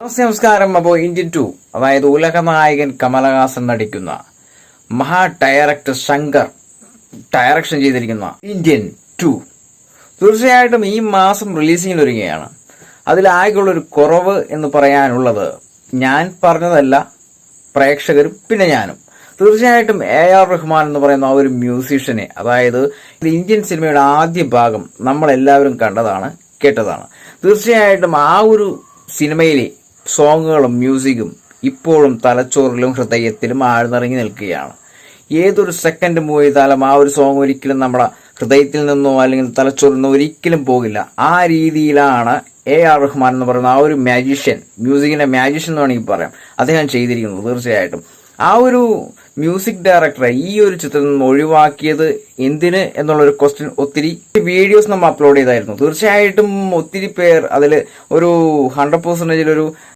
നമസ്കാരം. അപ്പോൾ ഇന്ത്യൻ 2, അതായത് ഉലകനായകൻ കമലഹാസൻ നടിക്കുന്ന മഹാ ഡയറക്ടർ ശങ്കർ ഡയറക്ഷൻ ചെയ്തിരിക്കുന്ന ഇന്ത്യൻ 2 തീർച്ചയായിട്ടും ഈ മാസം റിലീസിംഗിൽ ഒരുങ്ങുകയാണ്. അതിലാകെയുള്ളൊരു കുറവ് എന്ന് പറയാനുള്ളത് ഞാൻ പറഞ്ഞതല്ല, പ്രേക്ഷകരും പിന്നെ ഞാനും. തീർച്ചയായിട്ടും AR റഹ്മാൻ എന്ന് പറയുന്ന ആ ഒരു മ്യൂസീഷ്യനെ, അതായത് ഇന്ത്യൻ സിനിമയുടെ ആദ്യ ഭാഗം നമ്മളെല്ലാവരും കണ്ടതാണ്, കേട്ടതാണ്. തീർച്ചയായിട്ടും ആ ഒരു സിനിമയിലെ സോങ്ങുകളും മ്യൂസിക്കും ഇപ്പോഴും തലച്ചോറിലും ഹൃദയത്തിലും ആഴ്ന്നിറങ്ങി നിൽക്കുകയാണ്. ഏതൊരു സെക്കൻഡ് മൂവ് ചെയ്താലും ആ ഒരു സോങ് ഒരിക്കലും നമ്മുടെ ഹൃദയത്തിൽ നിന്നോ അല്ലെങ്കിൽ തലച്ചോറിൽ നിന്നോ ഒരിക്കലും പോകില്ല. ആ രീതിയിലാണ് AR റഹ്മാൻ എന്ന് പറയുന്ന ആ ഒരു മാജിഷ്യൻ, മ്യൂസിക്കിന്റെ മാജിഷ്യൻ എന്ന് വേണമെങ്കിൽ പറയാം, അദ്ദേഹം ചെയ്തിരിക്കുന്നത്. തീർച്ചയായിട്ടും ആ ഒരു മ്യൂസിക് ഡയറക്ടറെ ഈ ഒരു ചിത്രത്തിൽ നിന്ന് ഒഴിവാക്കിയത് എന്തിന് എന്നുള്ളൊരു ക്വസ്റ്റ്യൻ ഒത്തിരി വീഡിയോസ് നമ്മൾ അപ്ലോഡ് ചെയ്തായിരുന്നു. തീർച്ചയായിട്ടും ഒത്തിരി പേർ അതിൽ ഒരു 100%